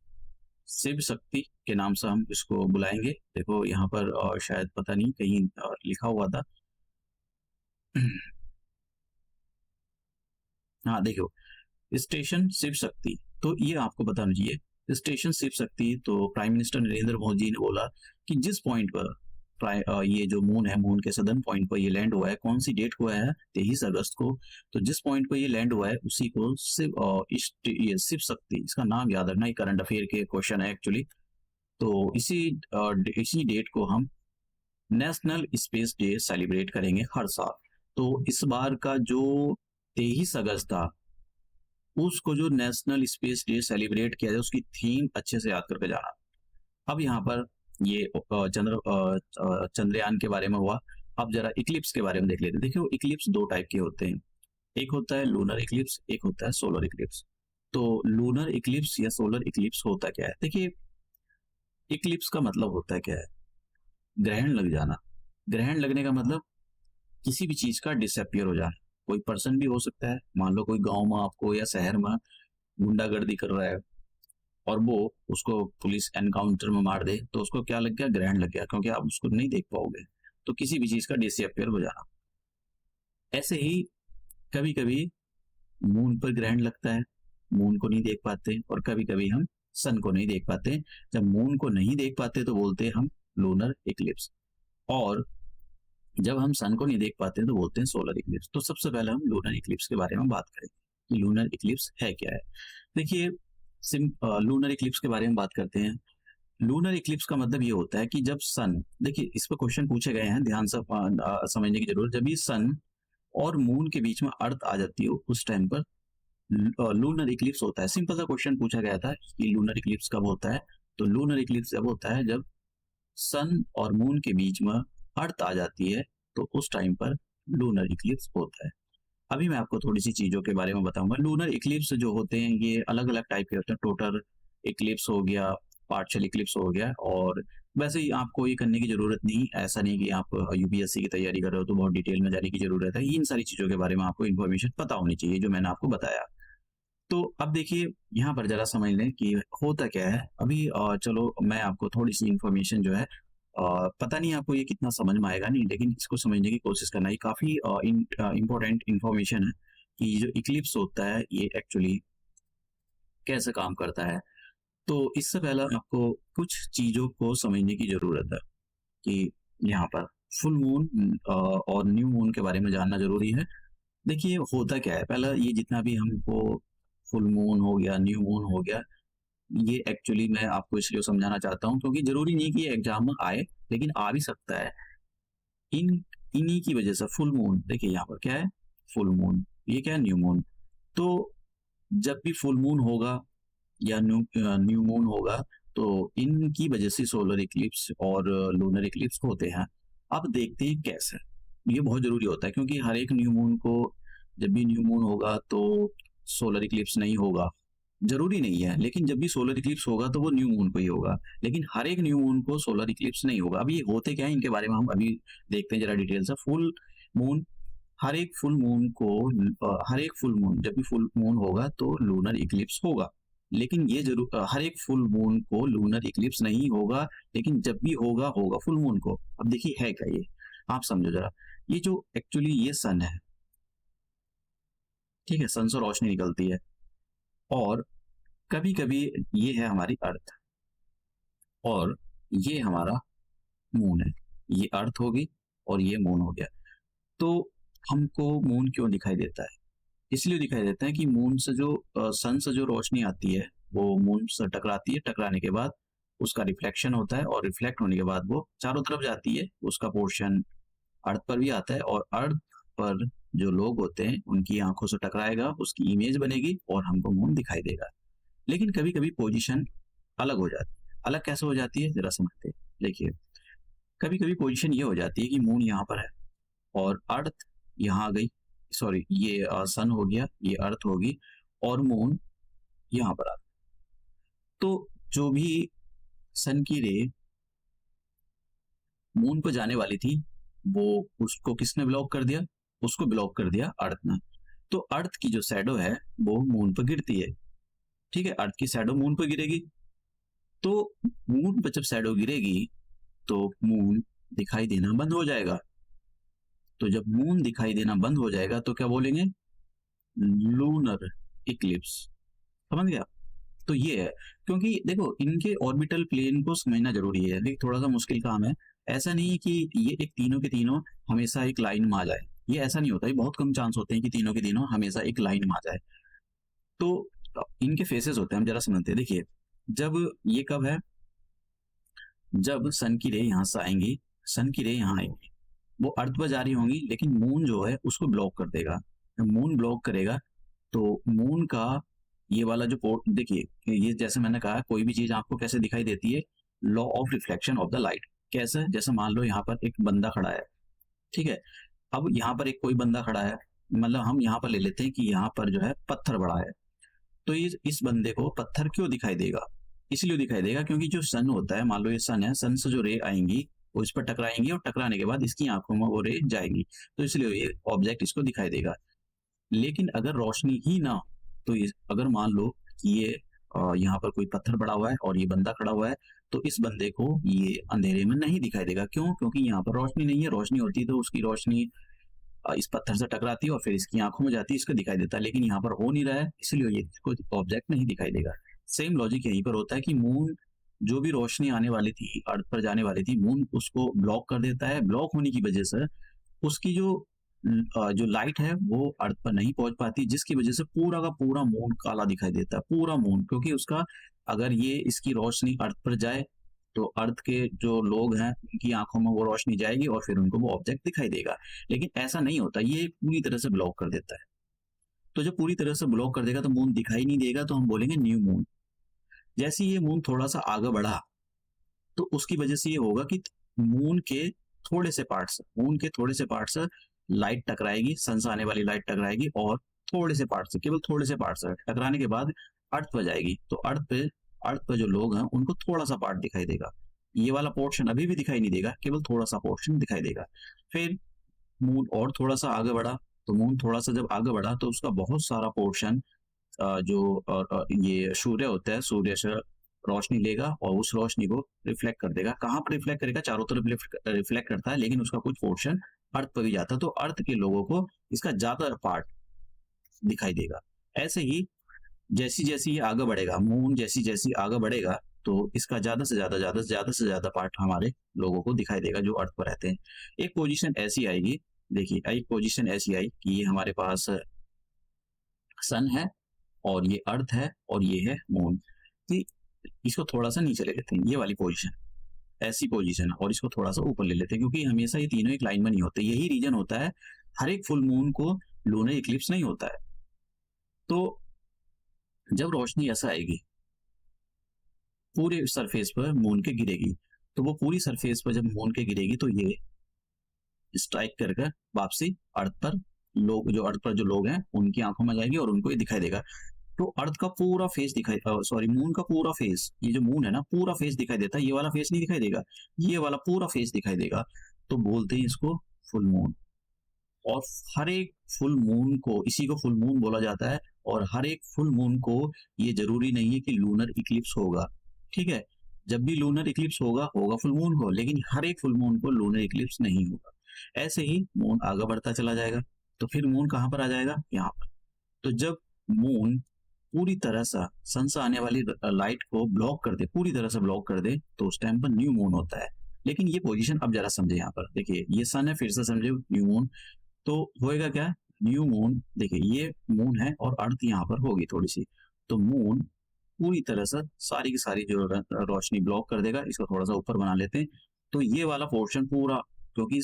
[SPEAKER 1] शिव शक्ति के नाम से हम इसको बुलाएंगे। देखो यहाँ पर शायद पता नहीं कहीं लिखा हुआ था। हाँ देखो, स्टेशन शिव शक्ति, तो ये आपको बताना चाहिए स्टेशन शिव शक्ति। तो प्राइम मिनिस्टर नरेंद्र मोदी जी ने बोला कि जिस पॉइंट पर ये जो मून है, मून के सदर्न पॉइंट पर ये लैंड हुआ है, कौन सी डेट को है, 23 अगस्त को। तो जिस पॉइंट पर ये लैंड हुआ है उसी को ये शिव शक्ति, इसका नाम याद रखना, ये करंट अफेयर के क्वेश्चन है एक्चुअली। तो इसी डेट को हम नेशनल स्पेस डे सेलिब्रेट करेंगे हर साल। तो इस बार का जो 23 अगस्त था, उसको जो नेशनल स्पेस डे सेलिब्रेट किया जाए, उसकी थीम अच्छे से याद करके जाना। अब यहाँ पर ये चंद्रयान के बारे में हुआ। अब जरा इक्लिप्स के बारे में देख लेते हैं। देखिए, इक्लिप्स दो टाइप के होते हैं, एक होता है लूनर इक्लिप्स, एक होता है सोलर इक्लिप्स। तो लूनर इक्लिप्स या सोलर इक्लिप्स होता क्या है? देखिए, इक्लिप्स का मतलब होता है क्या है? ग्रहण लग जाना। ग्रहण लगने का मतलब किसी भी चीज का डिसअपियर हो जाना। कोई पर्सन भी हो सकता है, मान लो कोई गांव में आपको या शहर में गुंडागर्दी कर रहा है और वो उसको पुलिस एनकाउंटर में मार दे, तो उसको क्या लग गया? ग्रहण लग गया, क्योंकि आप उसको नहीं देख पाओगे। तो किसी भी चीज का डिसअपियर हो जाना। ऐसे ही कभी कभी मून पर ग्रहण लगता है, मून को नहीं देख पाते, और कभी कभी हम सन को नहीं देख पाते। जब मून को नहीं देख पाते तो बोलते हैं हम लूनर इक्लिप्स, और जब हम सन को नहीं देख पाते तो बोलते हैं सोलर इक्लिप्स। तो सबसे पहले हम लूनर इक्लिप्स के बारे में बात करेंगे। लूनर इक्लिप्स है क्या है? देखिए, लूनर इक्लिप्स के बारे में बात करते हैं। लूनर इक्लिप्स का मतलब ये होता है कि जब सन, देखिए इस पर क्वेश्चन पूछे गए हैं, ध्यान से समझने की जरूरत। जब भी सन और मून के बीच में अर्थ आ जाती हो, उस टाइम पर लूनर इक्लिप्स होता है। सिंपल सा क्वेश्चन पूछा गया था कि लूनर इक्लिप्स कब होता है। तो लूनर इक्लिप्स जब होता है जब सन और मून के बीच में अर्थ आ जाती है, तो उस टाइम पर लूनर इक्लिप्स होता है। अभी मैं आपको थोड़ी सी चीजों के बारे में बताऊंगा। लूनर इक्लिप्स जो होते हैं ये अलग अलग टाइप के होते हैं। टोटल इक्लिप्स हो गया, पार्शियल इक्लिप्स हो गया, और वैसे ही आपको ये करने की जरूरत नहीं, ऐसा नहीं कि आप यूपीएससी की तैयारी कर रहे हो तो बहुत डिटेल में जाने की जरूरत है। इन सारी चीजों के बारे में आपको इन्फॉर्मेशन पता होनी चाहिए जो मैंने आपको बताया। तो अब देखिए, यहाँ पर जरा समझ लें कि होता क्या है। अभी चलो मैं आपको थोड़ी सी इन्फॉर्मेशन जो है, पता नहीं आपको ये कितना समझ में आएगा नहीं, लेकिन इसको समझने की कोशिश करना। ये काफी इंपॉर्टेंट इंफॉर्मेशन है कि जो इक्लिप्स होता है ये एक्चुअली कैसे काम करता है। तो इससे पहले आपको कुछ चीजों को समझने की जरूरत है कि यहाँ पर फुल मून और न्यू मून के बारे में जानना जरूरी है। देखिए, होता क्या है, पहला ये जितना भी हमको फुल मून हो गया, न्यू मून हो गया, ये एक्चुअली मैं आपको इसलिए समझाना चाहता हूँ क्योंकि जरूरी नहीं कि एग्जाम में आए, लेकिन आ भी सकता है। इन इन्हीं की वजह से फुल मून, देखिए यहाँ पर क्या है, फुल मून, ये क्या है, न्यू मून। तो जब भी फुल मून होगा या न्यू मून होगा, तो इनकी वजह से सोलर इक्लिप्स और लूनर इक्लिप्स होते हैं। अब देखते हैं कैसे। ये बहुत जरूरी होता है क्योंकि हर एक न्यू मून को, जब भी न्यू मून होगा तो सोलर इक्लिप्स नहीं होगा, जरूरी नहीं है, लेकिन जब भी सोलर इक्लिप्स होगा तो वो न्यू मून को ही होगा, लेकिन हर एक न्यू मून को सोलर इक्लिप्स नहीं होगा। अभी ये होते क्या है इनके बारे में हम अभी देखते हैं जरा डिटेल से। फुल मून, हर एक फुल मून को, हर एक फुल मून, जब भी फुल मून होगा तो लूनर इक्लिप्स होगा, लेकिन ये जरूर हर एक फुल मून को लूनर इक्लिप्स नहीं होगा, लेकिन जब भी होगा होगा फुल मून को। अब देखिए है क्या ये, आप समझो जरा। ये जो एक्चुअली ये सन है, ठीक है, सन से रोशनी निकलती है, और कभी कभी ये है हमारी अर्थ, और ये हमारा मून है। ये अर्थ होगी और ये मून हो गया। तो हमको मून क्यों दिखाई देता है? इसलिए दिखाई देता है कि मून से जो सन से जो रोशनी आती है वो मून से टकराती है, टकराने के बाद उसका रिफ्लेक्शन होता है, और रिफ्लेक्ट होने के बाद वो चारों तरफ जाती है, उसका पोर्शन अर्थ पर भी आता है, और अर्थ पर जो लोग होते हैं उनकी आंखों से टकराएगा, उसकी इमेज बनेगी और हमको मून दिखाई देगा। लेकिन कभी कभी पोजीशन अलग हो जाती है। अलग कैसे हो जाती है जरा समझते हैं। देखिए, कभी कभी पोजीशन ये हो जाती है कि मून यहाँ पर है और अर्थ यहाँ आ गई, सॉरी ये सन हो गया, ये अर्थ होगी, और मून यहाँ पर आ गई। तो जो भी सन की रे मून पर जाने वाली थी, वो उसको किसने ब्लॉक कर दिया? उसको ब्लॉक कर दिया अर्थ ने। तो अर्थ की जो शैडो है वो मून पर गिरती है, ठीक है, अर्थ की शैडो मून पर गिरेगी। तो मून पर जब शैडो गिरेगी तो मून दिखाई देना बंद हो जाएगा। तो जब मून दिखाई देना बंद हो जाएगा तो क्या बोलेंगे? Lunar Eclipse. समझ गया? तो ये है, क्योंकि देखो इनके ऑर्बिटल प्लेन को समझना जरूरी है। देख, थोड़ा सा मुश्किल काम है, ऐसा नहीं है कि ये एक तीनों के तीनों हमेशा एक लाइन में आ जाए, ये ऐसा नहीं होता है, बहुत कम चांस होते हैं कि तीनों के तीनों हमेशा एक लाइन में आ जाए। तो इनके फेसेस होते हैं, हम जरा समझते हैं। देखिए, जब ये कब है, जब सन की रे यहाँ से आएंगी, सन की रे यहाँ आएंगी, वो अर्थ पर जा रही होंगी, लेकिन मून जो है उसको ब्लॉक कर देगा। जब मून ब्लॉक करेगा तो मून का ये वाला जो पोर्ट, देखिए ये जैसे मैंने कहा, कोई भी चीज आपको कैसे दिखाई देती है, law of reflection of the light. कैसे? जैसे मान लो यहाँ पर एक बंदा खड़ा है, ठीक है, अब यहाँ पर एक कोई बंदा खड़ा है, मतलब हम यहाँ पर ले लेते हैं कि यहाँ पर जो है पत्थर बड़ा है, तो इस बंदे को पत्थर क्यों दिखाई देगा? इसलिए दिखाई देगा क्योंकि जो सन होता है, मान लो ये सन है, सन से जो रे आएंगी वो इस पर टकराएंगी और टकराने के बाद इसकी आंखों में वो रे जाएगी, तो इसलिए ये ऑब्जेक्ट इसको दिखाई देगा। लेकिन अगर रोशनी ही ना हो, तो अगर मान लो कि ये यहाँ पर कोई पत्थर पड़ा हुआ है और ये बंदा खड़ा हुआ है, तो इस बंदे को ये अंधेरे में नहीं दिखाई देगा। क्यों? क्योंकि यहाँ पर रोशनी नहीं है, रोशनी होती तो उसकी रोशनी इस पत्थर से टकराती है और फिर इसकी आंखों में जाती है, इसको दिखाई देता है, लेकिन यहाँ पर हो नहीं रहा है, इसलिए ये कोई ऑब्जेक्ट नहीं दिखाई देगा। सेम लॉजिक यहीं पर होता है कि मून, जो भी रोशनी आने वाली थी, अर्थ पर जाने वाली थी, मून उसको ब्लॉक कर देता है। ब्लॉक होने की वजह से उसकी जो लाइट है वो अर्थ पर नहीं पहुंच पाती, जिसकी वजह से पूरा का पूरा मून काला दिखाई देता है, पूरा मून। क्योंकि उसका, अगर ये इसकी रोशनी अर्थ पर जाए तो अर्थ के जो लोग हैं उनकी आंखों में वो रोशनी जाएगी और फिर उनको वो ऑब्जेक्ट दिखाई देगा। लेकिन ऐसा नहीं होता, ये पूरी तरह से ब्लॉक कर देता है। तो जब पूरी तरह से ब्लॉक कर देगा तो मून दिखाई नहीं देगा, तो हम बोलेंगे न्यू मून। जैसे ये मून थोड़ा सा आगे बढ़ा तो उसकी वजह से ये होगा कि मून के मून के थोड़े से पार्ट्स लाइट टकराएगी, सन से आने वाली लाइट टकराएगी और थोड़े से पार्ट से, केवल थोड़े से पार्ट से टकराने के बाद अर्थ पर जाएगी, तो अर्थ पे जो लोग हैं उनको थोड़ा सा पार्ट दिखाई देगा। ये वाला पोर्शन अभी भी दिखाई नहीं देगा, केवल थोड़ा सा पोर्शन दिखाई देगा। फिर मून और थोड़ा सा आगे बढ़ा, तो मून थोड़ा सा जब आगे बढ़ा तो उसका बहुत सारा पोर्शन ये सूर्य होता है, सूर्य से रोशनी लेगा और उस रोशनी को रिफ्लेक्ट कर देगा। कहाँ पर रिफ्लेक्ट करेगा? चारों तरफ रिफ्लेक्ट करता है, लेकिन उसका कुछ पोर्शन अर्थ पर भी जाता है, तो अर्थ के लोगों को इसका ज्यादा पार्ट दिखाई देगा। ऐसे ही जैसी जैसी ये आगे बढ़ेगा, मून जैसी जैसी आगे बढ़ेगा, तो इसका ज्यादा से ज्यादा पार्ट हमारे लोगों को दिखाई देगा जो अर्थ पर रहते हैं। एक पोजीशन ऐसी आएगी, देखिए एक पोजीशन ऐसी आई कि ये हमारे पास सन है और ये अर्थ है और ये है मून। कि इसको थोड़ा सा नीचे ले लेते हैं, ये वाली पोजीशन, ऐसी पोजीशन है, और इसको थोड़ा सा ऊपर ले लेते हैं, क्योंकि हमेशा ये तीनों एक लाइन में नहीं होते। यही रीजन होता है हर एक फुल मून को लूनर इक्लिप्स नहीं होता है। तो जब रोशनी ऐसा आएगी पूरे सरफेस पर मून के गिरेगी, तो वो पूरी सरफेस पर जब मून के गिरेगी तो ये स्ट्राइक कर वापसी अर्थ पर, लोग जो अर्थ पर जो लोग हैं उनकी आंखों में जाएगी और उनको ये दिखाई देगा। तो अर्थ का पूरा फेस दिखाई, सॉरी मून का पूरा फेस, ये जो मून है ना पूरा फेस दिखाई देता है, ये वाला फेस नहीं दिखाई देगा, ये वाला पूरा फेस दिखाई देगा, तो बोलते हैं इसको फुल मून। और हर एक फुल मून को, इसी को फुल मून बोला जाता है। और हर एक फुल मून को ये जरूरी नहीं है कि लूनर इक्लिप्स होगा, ठीक है, जब भी लूनर इक्लिप्स होगा होगा फुल मून को, लेकिन हर एक फुल मून को लूनर इक्लिप्स नहीं होगा। ऐसे ही मून आगे बढ़ता चला जाएगा, तो फिर मून कहाँ पर आ जाएगा? यहाँ पर। तो जब मून पूरी तरह से सन से आने वाली लाइट को ब्लॉक कर दे, पूरी तरह से ब्लॉक कर दे, तो उस टाइम पर न्यू मून होता है। लेकिन ये पोजीशन अब जरा समझे, यहाँ पर देखिए ये सन है, फिर से समझे न्यू मून, तो होएगा क्या? न्यू मून, देखिए ये मून है और अर्थ यहाँ पर होगी थोड़ी सी, तो मून पूरी तरह से सारी की सारी जो रोशनी ब्लॉक कर देगा। इसको थोड़ा सा ऊपर बना लेते हैं, तो ये वाला पोर्शन पूरा, क्योंकि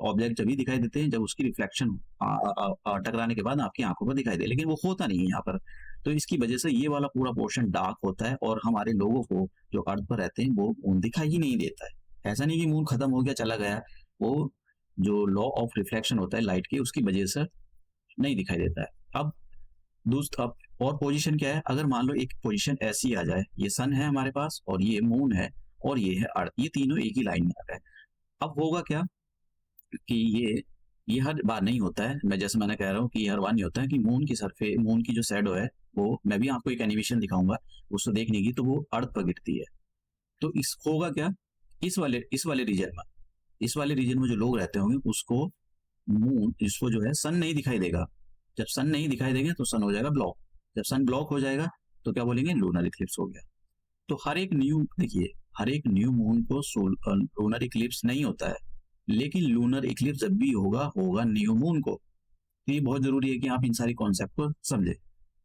[SPEAKER 1] ऑब्जेक्ट जब ही दिखाई देते हैं जब उसकी रिफ्लेक्शन टकराने के बाद आपकी आंखों पर दिखाई दे, लेकिन वो होता नहीं है यहाँ पर, तो इसकी वजह से ये वाला पूरा पोर्शन डार्क होता है और हमारे लोगों को जो अर्थ पर रहते हैं वो मून दिखाई ही नहीं देता है। ऐसा नहीं कि मून खत्म हो गया चला गया, वो जो लॉ ऑफ रिफ्लेक्शन होता है लाइट की उसकी वजह से नहीं दिखाई देता है। अब और पोजीशन क्या है? अगर मान लो एक पोजीशन ऐसी आ जाए, ये सन है हमारे पास और ये मून है और ये है अर्थ, ये तीनों एक ही लाइन में आ गए। अब होगा क्या कि ये हर बार नहीं होता है, मैं जैसे मैंने कह रहा हूँ कि हर बार नहीं होता है कि मून की जो शैडो है वो, मैं भी आपको एक एनिमेशन दिखाऊंगा उसको देखने की, तो वो अर्थ पर गिरती है। तो इस होगा क्या, इस वाले रीजन में जो लोग रहते होंगे उसको मून, इसको जो है सन नहीं दिखाई देगा। जब सन नहीं दिखाई देगा तो सन हो जाएगा ब्लॉक, जब सन ब्लॉक हो जाएगा तो क्या बोलेंगे? लूनर इक्लिप्स हो गया। तो हर एक न्यू, देखिए हर एक न्यू मून को लूनर इक्लिप्स नहीं होता है, लेकिन लूनर इक्लिप्स जब भी होगा होगा न्यू मून को। तो ये बहुत जरूरी है कि आप इन सारी कॉन्सेप्ट को समझे।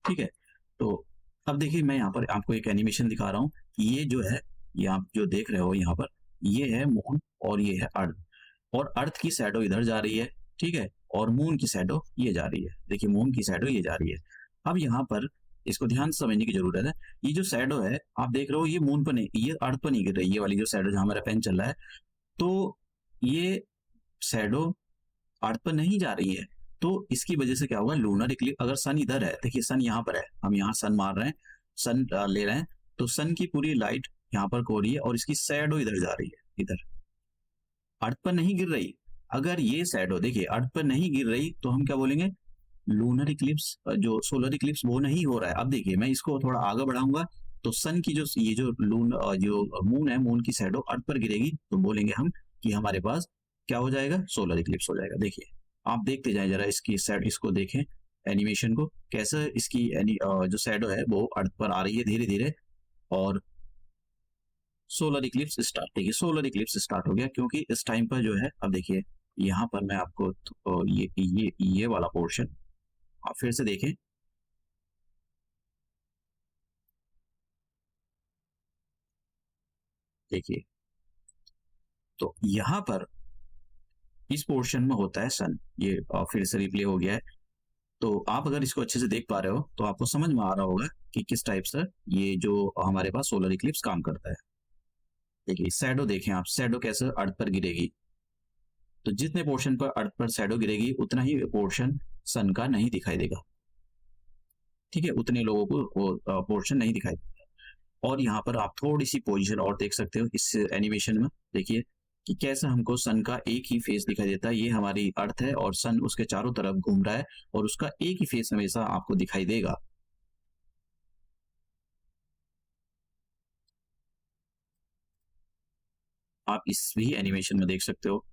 [SPEAKER 1] ठीक है, तो अब देखिए मैं यहाँ पर आपको एक एनिमेशन दिखा रहा हूँ। ये जो है, ये आप जो देख रहे हो यहाँ पर, ये है मून और ये है अर्थ, और अर्थ की शैडो इधर जा रही है, ठीक है, और मून की शैडो ये जा रही है। देखिए मून की शैडो ये जा रही है। अब यहाँ पर इसको ध्यान से समझने की जरूरत है। ये जो शैडो है आप देख रहे हो, ये मून पर नहीं, ये अर्थ पर नहीं गिर रही, ये वाली जो शैडो जहां हमारा पेन चल रहा है, तो ये शैडो अर्थ पर नहीं जा रही है। तो इसकी वजह से क्या होगा, लूनर इक्लिप्स, अगर सन इधर है, देखिए सन यहाँ पर है, हम यहाँ सन मार रहे हैं, सन ले रहे हैं, तो सन की पूरी लाइट यहाँ पर हो रही है और इसकी शैडो इधर जा रही है, इधर अर्थ पर नहीं गिर रही। अगर ये शैडो देखिए अर्थ पर नहीं गिर रही तो हम क्या बोलेंगे, लूनर इक्लिप्स, जो सोलर इक्लिप्स वो नहीं हो रहा है। अब देखिए मैं इसको थोड़ा आगे बढ़ाऊंगा, तो सन की जो ये जो जो मून है, मून की शैडो अर्थ पर गिरेगी, तो बोलेंगे हम कि हमारे पास क्या हो जाएगा, सोलर इक्लिप्स हो जाएगा। देखिए आप देखते जाए जरा इसकी शैडो, इसको देखें एनिमेशन को, कैसे इसकी जो शैडो है वो अर्थ पर आ रही है धीरे धीरे, और सोलर इक्लिप्स स्टार्ट। देखिए सोलर इक्लिप्स स्टार्ट हो गया, क्योंकि इस टाइम पर जो है, अब देखिए यहाँ पर मैं आपको ये वाला पोर्शन आप फिर से देखें। देखिए तो यहाँ पर इस पोर्शन में होता है सन, ये फिर से रिप्ले हो गया है। तो आप अगर इसको अच्छे से देख पा रहे हो तो आपको समझ में आ रहा होगा कि किस टाइप से ये जो हमारे पास सोलर इक्लिप्स काम करता है। देखिए शैडो देखें आप, शैडो कैसे अर्थ पर गिरेगी, तो जितने पोर्शन पर अर्थ पर शैडो गिरेगी उतना ही पोर्शन सन का नहीं दिखाई देगा। ठीक है, उतने लोगों को वो पोर्शन नहीं दिखाई देगा। और यहाँ पर आप थोड़ी सी पोजीशन और देख सकते हो इस एनिमेशन में। देखिए कि कैसे हमको सन का एक ही फेस दिखाई देता है, ये हमारी अर्थ है और सन उसके चारों तरफ घूम रहा है, और उसका एक ही फेस हमेशा आपको दिखाई देगा। आप इस भी एनिमेशन में देख सकते हो।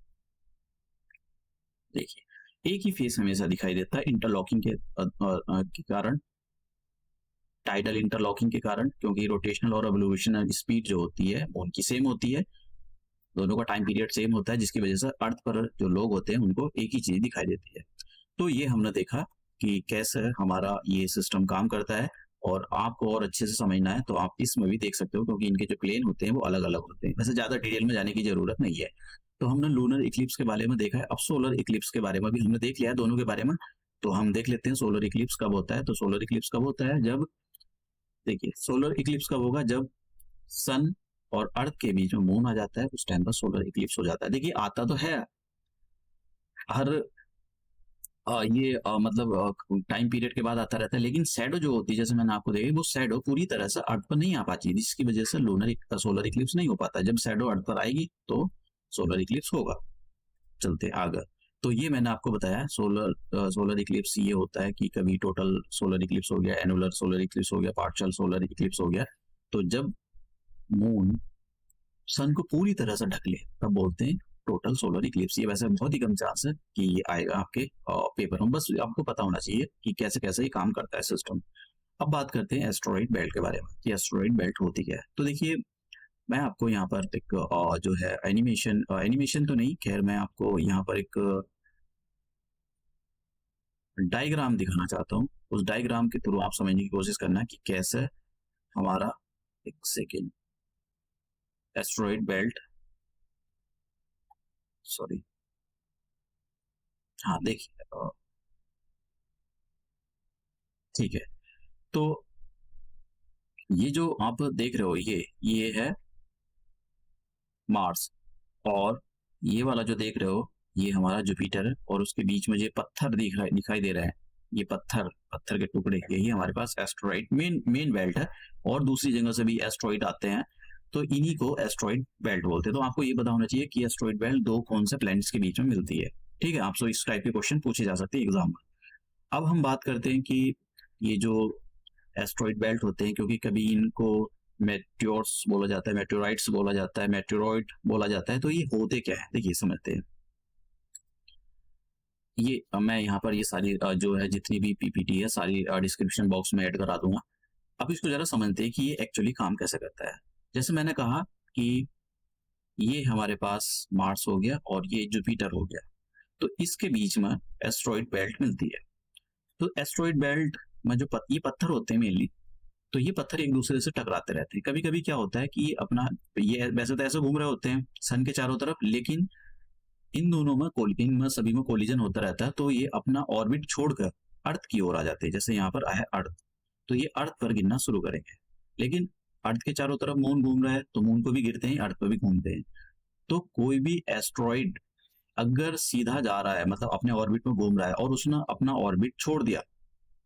[SPEAKER 1] देखिए एक ही फेस हमेशा दिखाई देता है इंटरलॉकिंग के कारण, टाइडल इंटरलॉकिंग के कारण, क्योंकि रोटेशनल और एवोल्यूशनल स्पीड जो होती है वो उनकी सेम होती है, दोनों का टाइम पीरियड सेम होता है, जिसकी वजह से अर्थ पर जो लोग होते हैं उनको एक ही चीज दिखाई देती है। तो ये हमने देखा कि कैसे हमारा ये सिस्टम काम करता है, और आपको और अच्छे से समझना है तो आप इसमें भी देख सकते हो, क्योंकि इनके जो प्लेन होते हैं वो अलग अलग होते हैं। वैसे ज्यादा डिटेल में जाने की जरूरत नहीं है। तो हमने लूनर इक्लिप्स के बारे में देखा है, अब सोलर इक्लिप्स के बारे में भी हमने देख लिया है, दोनों के बारे में। तो हम देख लेते हैं सोलर इक्लिप्स कब होता है। तो सोलर इक्लिप्स कब होता है, जब, देखिए सोलर इक्लिप्स कब होगा, जब सन और अर्थ के बीच में मून आ जाता है, उस टाइम पर सोलर इक्लिप्स हो जाता है। देखिए आता तो है हर ये मतलब टाइम पीरियड के बाद आता रहता है, लेकिन शैडो जो होती है, जैसे मैंने आपको देखी, वो शैडो पूरी तरह से अर्थ पर नहीं आ पाती, जिसकी वजह से सोलर इक्लिप्स नहीं हो पाता। जब शैडो अर्थ पर आएगी तो सोलर इक्लिप्स होगा। चलते आगे। तो ये मैंने आपको बताया सोलर इक्लिप्स ये होता है कि कभी टोटल सोलर इक्लिप्स हो गया, एनुलर सोलर इक्लिप्स हो गया, पार्शियल सोलर इक्लिप्स हो गया। तो जब मून सन को पूरी तरह से ढक ले तब बोलते हैं टोटल सोलर इक्लिप्स। ये वैसे बहुत ही कम चांस है कि ये आएगा आपके पेपर में, बस आपको पता होना चाहिए कि कैसे कैसे ये काम करता है सिस्टम। अब बात करते हैं एस्टेरॉइड बेल्ट के बारे में कि एस्टेरॉइड बेल्ट होती क्या है। तो देखिए मैं आपको यहाँ पर एक जो है एनिमेशन तो नहीं, खैर मैं आपको यहाँ पर एक डायग्राम दिखाना चाहता हूँ। उस डायग्राम के थ्रू आप समझने की कोशिश करना कि कैसे हमारा, एक सेकेंड, एस्टेरॉइड बेल्ट, सॉरी, हाँ देखिए ठीक है। तो ये जो आप देख रहे हो ये है मार्स, और ये वाला जो देख रहे हो ये हमारा जुपिटर है, और उसके बीच में ये पत्थर दिखाई दे रहा है, ये पत्थर पत्थर के टुकड़े, यही हमारे पास एस्टेरॉइड मेन बेल्ट है। और दूसरी जगह से भी एस्टेरॉइड आते हैं, तो इन्हीं को एस्टेरॉइड बेल्ट बोलते हैं। तो आपको ये पता होना चाहिए कि एस्टेरॉइड बेल्ट दो कौन से प्लैनेट्स के बीच में मिलती है। ठीक है, आपसे इस टाइप के क्वेश्चन पूछे जा सकते हैं एग्जाम में। अब हम बात करते हैं कि ये जो एस्टेरॉइड बेल्ट होते हैं, क्योंकि कभी इनको मेट्योर्स बोला जाता है, मेट्योराइट्स बोला जाता है, मेट्योरॉइड बोला जाता है, तो ये होते क्या है देखिए समझते हैं। ये मैं यहाँ पर ये सारी जो है जितनी भी पीपीटी है सारी डिस्क्रिप्शन बॉक्स में ऐड करा दूंगा। अब इसको जरा समझते हैं कि ये एक्चुअली काम कैसे करता है। जैसे मैंने कहा कि ये हमारे पास मार्स हो गया और ये जुपिटर हो गया, तो इसके बीच में एस्ट्रॉइड बेल्ट मिलती है। तो एस्ट्रॉइड बेल्ट में जो ये पत्थर होते हैं मेनली, तो ये पत्थर एक दूसरे से टकराते रहते हैं। कभी कभी क्या होता है कि अपना ये वैसे तो ऐसे घूम रहे होते हैं सन के चारों तरफ, लेकिन इन दोनों में इनमें सभी में कोलिजन होता रहता है, तो ये अपना ऑर्बिट छोड़कर अर्थ की ओर आ जाते हैं। जैसे यहाँ पर है अर्थ, तो ये अर्थ पर गिरना शुरू करेंगे, लेकिन अर्थ के चारों तरफ मून घूम रहा है तो मून को भी गिरते हैं, अर्थ पर भी घूमते हैं। तो कोई भी एस्ट्रॉइड अगर सीधा जा रहा है, मतलब अपने ऑर्बिट में घूम रहा है और उसने अपना ऑर्बिट छोड़ दिया,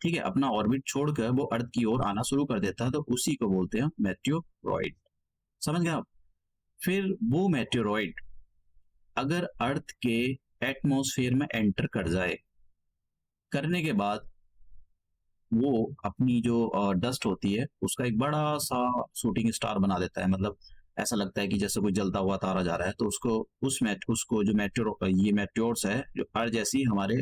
[SPEAKER 1] ठीक है, अपना ऑर्बिट छोड़कर वो अर्थ की ओर आना शुरू कर देता है, तो उसी को बोलते हैं मेटेओरॉइड। समझ गए आप? फिर वो मेटेओरॉइड अगर अर्थ के एटमॉस्फेयर में एंटर कर जाए, करने के बाद वो अपनी जो डस्ट होती है उसका एक बड़ा सा शूटिंग स्टार बना देता है। मतलब ऐसा लगता है कि जैसे कोई जलता हुआ तारा जा रहा है, तो उसको जो ये मेट्योर्स है, जो अर्थ जैसी हमारे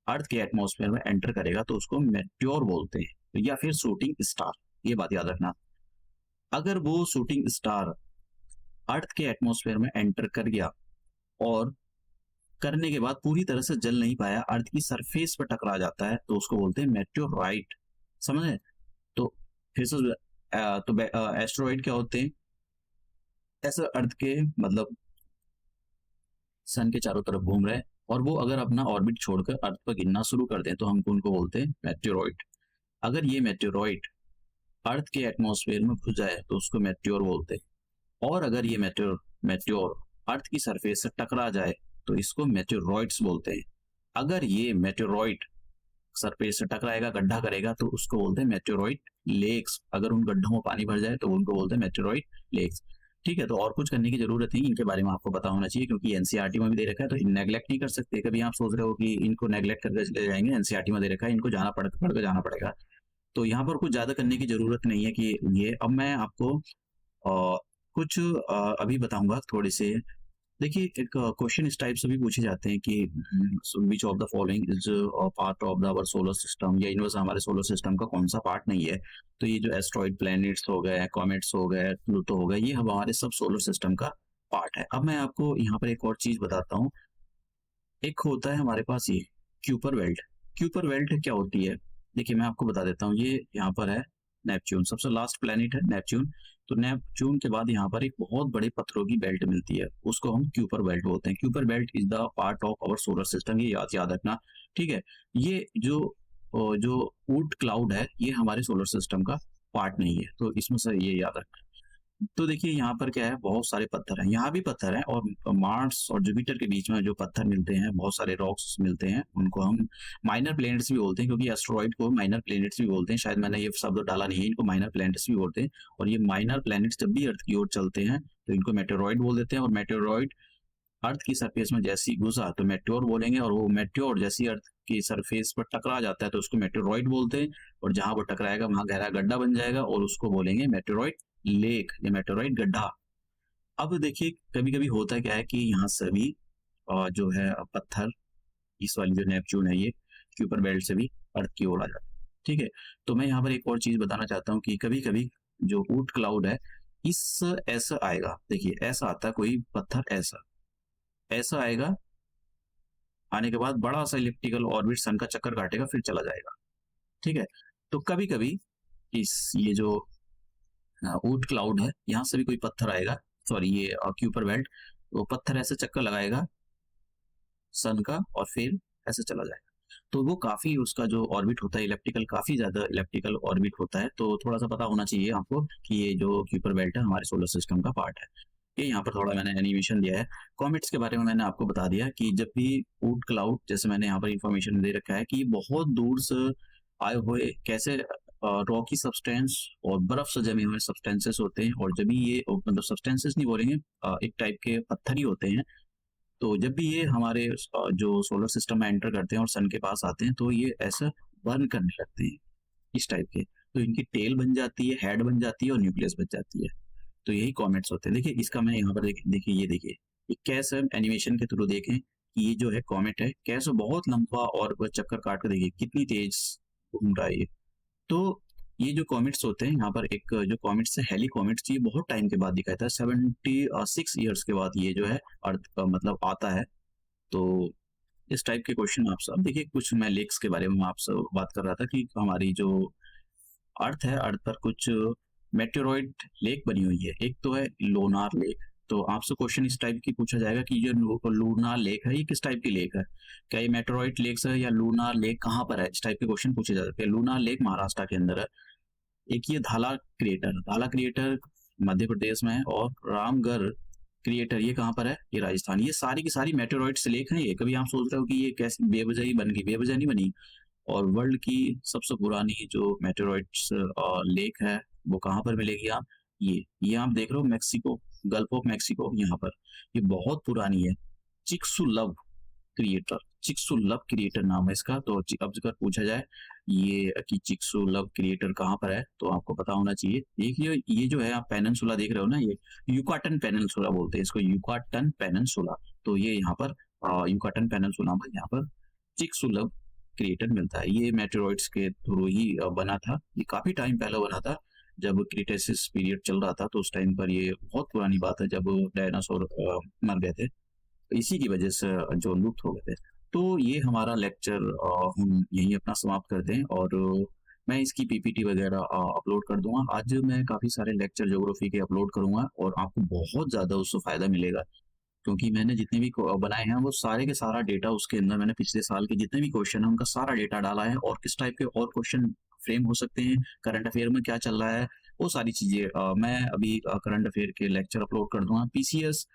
[SPEAKER 1] अर्थ के एटमॉस्फेयर में एंटर करेगा, तो उसको मेट्योर बोलते हैं, या फिर शूटिंग स्टार। ये बात याद रखना। अगर वो शूटिंग स्टार अर्थ के एटमॉस्फेयर में एंटर कर गया और करने के बाद पूरी तरह से जल नहीं पाया, अर्थ की सरफेस पर टकरा जाता है, तो उसको बोलते हैं मेटेओराइट। समझे? तो फिर से तो एस्ट्रॉइड क्या होते हैं? ऐसा अर्थ के मतलब सन के चारों तरफ घूम रहे हैं और वो अगर अपना ऑर्बिट छोड़कर अर्थ पर गिरना शुरू कर दें, तो हम उनको बोलते हैं मेटेओरॉइड। अगर ये मेटेओरॉइड अर्थ के एटमॉस्फेयर में घुस जाए तो उसको मेटेओर बोलते हैं, और अगर ये मेटेओर अर्थ की सरफेस से टकरा जाए तो इसको मेटेओरॉइड्स बोलते हैं। अगर ये मेटेओरॉइड सरफेस से टकराएगा, गड्ढा करेगा, तो उसको बोलते हैं मेटेओरॉइड लेक्स। अगर उन गड्ढों में पानी भर जाए तो उनको बोलते हैं मेटेओरॉइड लेक्स। ठीक है, तो और कुछ करने की जरूरत नहीं, इनके बारे में आपको पता होना चाहिए, क्योंकि एनसीईआरटी में भी दे रखा है, तो नेग्लेक्ट नहीं कर सकते। कभी आप सोच रहे हो कि इनको नेग्लेक्ट करके चले जाएंगे, एनसीईआरटी में दे रखा है, इनको पढ़ के जाना पड़ेगा। तो यहाँ पर कुछ ज्यादा करने की जरूरत नहीं है कि ये अब मैं आपको कुछ अभी बताऊंगा थोड़े से। देखिए, एक क्वेश्चन इस टाइप से भी पूछे जाते हैं कि which of the following is part of the our solar system, या यूनिवर्स हमारे सोलर सिस्टम का कौन सा पार्ट नहीं है। तो ये जो एस्ट्रॉइड, प्लैनेट्स हो गए, कॉमेट्स हो गए, प्लूटो हो गए, ये हमारे सब सोलर सिस्टम का पार्ट है। अब मैं आपको यहाँ पर एक और चीज बताता हूँ। एक होता है हमारे पास ये क्यूपर बेल्ट। क्यूपर बेल्ट क्या होती है? देखिए, मैं आपको बता देता हूँ। ये यहाँ पर है नेपच्यून, सबसे लास्ट प्लेनेट है नेपच्यून। तो नेपच्यून के बाद यहाँ पर एक बहुत बड़े पत्थरों की बेल्ट मिलती है, उसको हम क्यूपर बेल्ट बोलते हैं। Kuiper belt is the part of our solar system, ये याद रखना। ठीक है, ये जो ऊट क्लाउड है, ये हमारे सोलर सिस्टम का पार्ट नहीं है, तो इसमें से ये याद रखना। तो देखिए, यहाँ पर क्या है, बहुत सारे पत्थर हैं, यहाँ भी पत्थर हैं, और मार्स और जुपिटर के बीच में जो पत्थर मिलते हैं, बहुत सारे रॉक्स मिलते हैं, उनको हम माइनर प्लैनेट्स भी बोलते हैं, क्योंकि एस्ट्रॉइड को माइनर प्लैनेट्स भी बोलते हैं। शायद मैंने ये शब्द डाला नहीं है, इनको माइनर प्लैनेट्स भी बोलते हैं। और ये माइनर प्लैनेट्स जब भी अर्थ की ओर चलते हैं तो इनको मेटेरॉइड बोल देते हैं। और मेटेरॉइड अर्थ की सरफेस में जैसी घुसा तो मेट्योर बोलेंगे, और वो मेट्योर जैसी अर्थ की सरफेस पर टकरा जाता है तो उसको मेटेरॉइड बोलते हैं। और जहां वो टकराएगा वहां गहरा गड्ढा बन जाएगा, और उसको बोलेंगे मेटेरॉइड लेक या मेटेरॉइड गड्ढा। अब देखिए, कभी कभी होता क्या है कि यहाँ से भी जो है पत्थर, इस वाली जो नेपच्यून है, ये क्यूपर बेल्ट से भी अर्थ की ओर आ जाता है। ठीक है, तो मैं यहाँ पर एक और चीज बताना चाहता हूँ कि कभी कभी जो ऊट क्लाउड है, इस ऐसा आएगा। देखिए, ऐसा आता है कोई पत्थर, ऐसा ऐसा आएगा, आने के बाद बड़ा सा इलिप्टिकल ऑर्बिट सन का चक्कर काटेगा, फिर चला जाएगा। ठीक है, तो कभी कभी ये जो ऊट क्लाउड है, यहाँ से भी कोई पत्थर आएगा, सॉरी ये क्यूपर बेल्ट, वो पत्थर ऐसे चक्कर लगाएगा सन का और फिर ऐसे चला जाएगा। तो वो काफी, उसका जो ऑर्बिट होता है इलेप्टिकल, काफी ज्यादा इलेप्टिकल ऑर्बिट होता है। तो थोड़ा सा पता होना चाहिए आपको कि ये जो क्यूपर बेल्ट है हमारे सोलर सिस्टम का पार्ट है। ये यहाँ पर थोड़ा मैंने एनिमेशन दिया है। कॉमेट्स के बारे में मैंने आपको बता दिया कि जब भी ऊट क्लाउड, जैसे मैंने यहाँ पर इंफॉर्मेशन दे रखा है कि बहुत दूर से आए हुए कैसे रॉकी सब्सटेंस और बर्फ से जमे हुए सब्सटेंसेस होते हैं, और जब भी ये मतलब सब्सटेंसेस नहीं बोलेंगे, एक टाइप के पत्थर ही होते हैं। तो जब भी ये हमारे जो सोलर सिस्टम में एंटर करते हैं और सन के पास आते हैं, तो ये ऐसा बर्न करने लगते हैं, इस टाइप के। तो इनकी टेल बन जाती है, हेड बन जाती है, और न्यूक्लियस बन जाती है। तो यही कॉमेट्स होते हैं। देखिए, इसका मैं यहाँ पर देखिए, ये देखिए, ये कैसे एनिमेशन के थ्रू देखें कि ये जो है कॉमेट है, कैसे बहुत लंबा और चक्कर काट कर देखिए कितनी तेज घूम रहा है ये। तो ये जो कॉमेट्स होते हैं यहाँ पर, एक जो कॉमेट्स है हेली कॉमेट्स, ये बहुत टाइम के बाद दिखाई था, 76 ईयर्स के बाद ये जो है अर्थ का मतलब आता है। तो इस टाइप के क्वेश्चन आपसे, अब देखिए कुछ मैं लेक्स के बारे में आपसे बात कर रहा था कि हमारी जो अर्थ है, अर्थ पर कुछ मेटेoroid लेक बनी हुई है। एक तो है लोनार लेक। तो आपसे क्वेश्चन इस टाइप की पूछा जाएगा कि जो लूनार लेक है ये किस टाइप की लेक है, क्या ये मेटेoroid लेक्स है या लूनार लेक कहाँ पर है, इस टाइप के क्वेश्चन पूछे जा सकते हैं। लूनार लेक महाराष्ट्र के अंदर है। एक ये धाला क्रिएटर मध्य प्रदेश में है, और रामगढ़ क्रिएटर ये कहाँ पर है, ये राजस्थान। ये सारी की सारी मेटेoroid से लेक हैं। ये कभी आप सोच रहे हो कि ये कैसी बेवजह ही बन गई, बेवजह नहीं बनी। और वर्ल्ड की सबसे पुरानी जो मेटेoroids लेक है वो कहाँ पर मिलेगी आप, ये आप देख रहे हो मैक्सिको, गल्फ ऑफ मैक्सिको, यहाँ पर। ये बहुत पुरानी है। चिक्सुलव चिक्सुलव क्रिएटर नाम है इसका। तो अब अगर पूछा जाए ये कि चिक्सुलव क्रिएटर कहाँ पर है, तो आपको पता होना चाहिए। एक ये जो है आप पेनिनसुला देख रहे हो ना, ये युकाटन पेनिनसुला बोलते हैं इसको, युकाटन पेनिनसुला। तो ये यहाँ पर युकाटन पेनिनसुला में यहाँ पर चिक्सुलव क्रिएटर मिलता है। ये मेटेoroids के थ्रू ही बना था। ये काफी टाइम पहले बना था, जब क्रिटेसिस पीरियड चल रहा था। तो उस टाइम पर, ये बहुत पुरानी बात है, जब डायनासोर मर गए थे, इसी की वजह से जो लुप्त हो गए थे। तो ये हमारा लेक्चर हम यहीं अपना समाप्त करते हैं, और मैं इसकी पीपीटी वगैरह अपलोड कर दूंगा। आज मैं काफ़ी सारे लेक्चर ज्योग्राफी के अपलोड करूंगा, और आपको बहुत ज़्यादा उससे फ़ायदा मिलेगा, क्योंकि मैंने जितने भी बनाए हैं वो सारे के सारा डेटा उसके अंदर, मैंने पिछले साल के जितने भी क्वेश्चन है उनका सारा डेटा डाला है, और किस टाइप के और क्वेश्चन फ्रेम हो सकते हैं, करंट अफेयर में क्या चल रहा है, वो सारी चीज़ें मैं अभी करंट अफेयर के लेक्चर अपलोड कर दूंगा। पीसीएस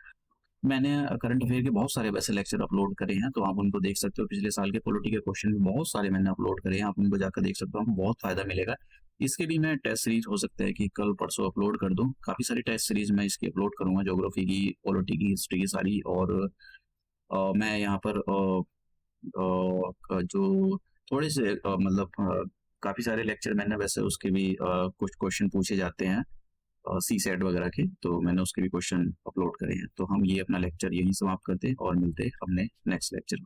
[SPEAKER 1] मैंने करंट अफेयर के बहुत सारे वैसे लेक्चर अपलोड करे हैं, तो आप उनको देख सकते हो। पिछले साल के पॉलिटी के क्वेश्चन भी बहुत सारे मैंने अपलोड करे हैं, आप उनको जाकर देख सकते हो, आपको बहुत फायदा मिलेगा। इसके भी मैं टेस्ट सीरीज हो सकता है कि कल परसों अपलोड कर दूं। काफ़ी सारी टेस्ट सीरीज मैं इसकी अपलोड करूंगा, ज्योग्राफी की, पॉलिटी की, हिस्ट्री की सारी। और मैं यहाँ पर जो थोड़े से मतलब काफ़ी सारे लेक्चर मैंने वैसे उसके भी कुछ क्वेश्चन पूछे जाते हैं सी सेट वगैरह के, तो मैंने उसके भी क्वेश्चन अपलोड करे हैं। तो हम ये अपना लेक्चर यहीं समाप्त करते हैं और मिलते हैं अपने नेक्स्ट लेक्चर में।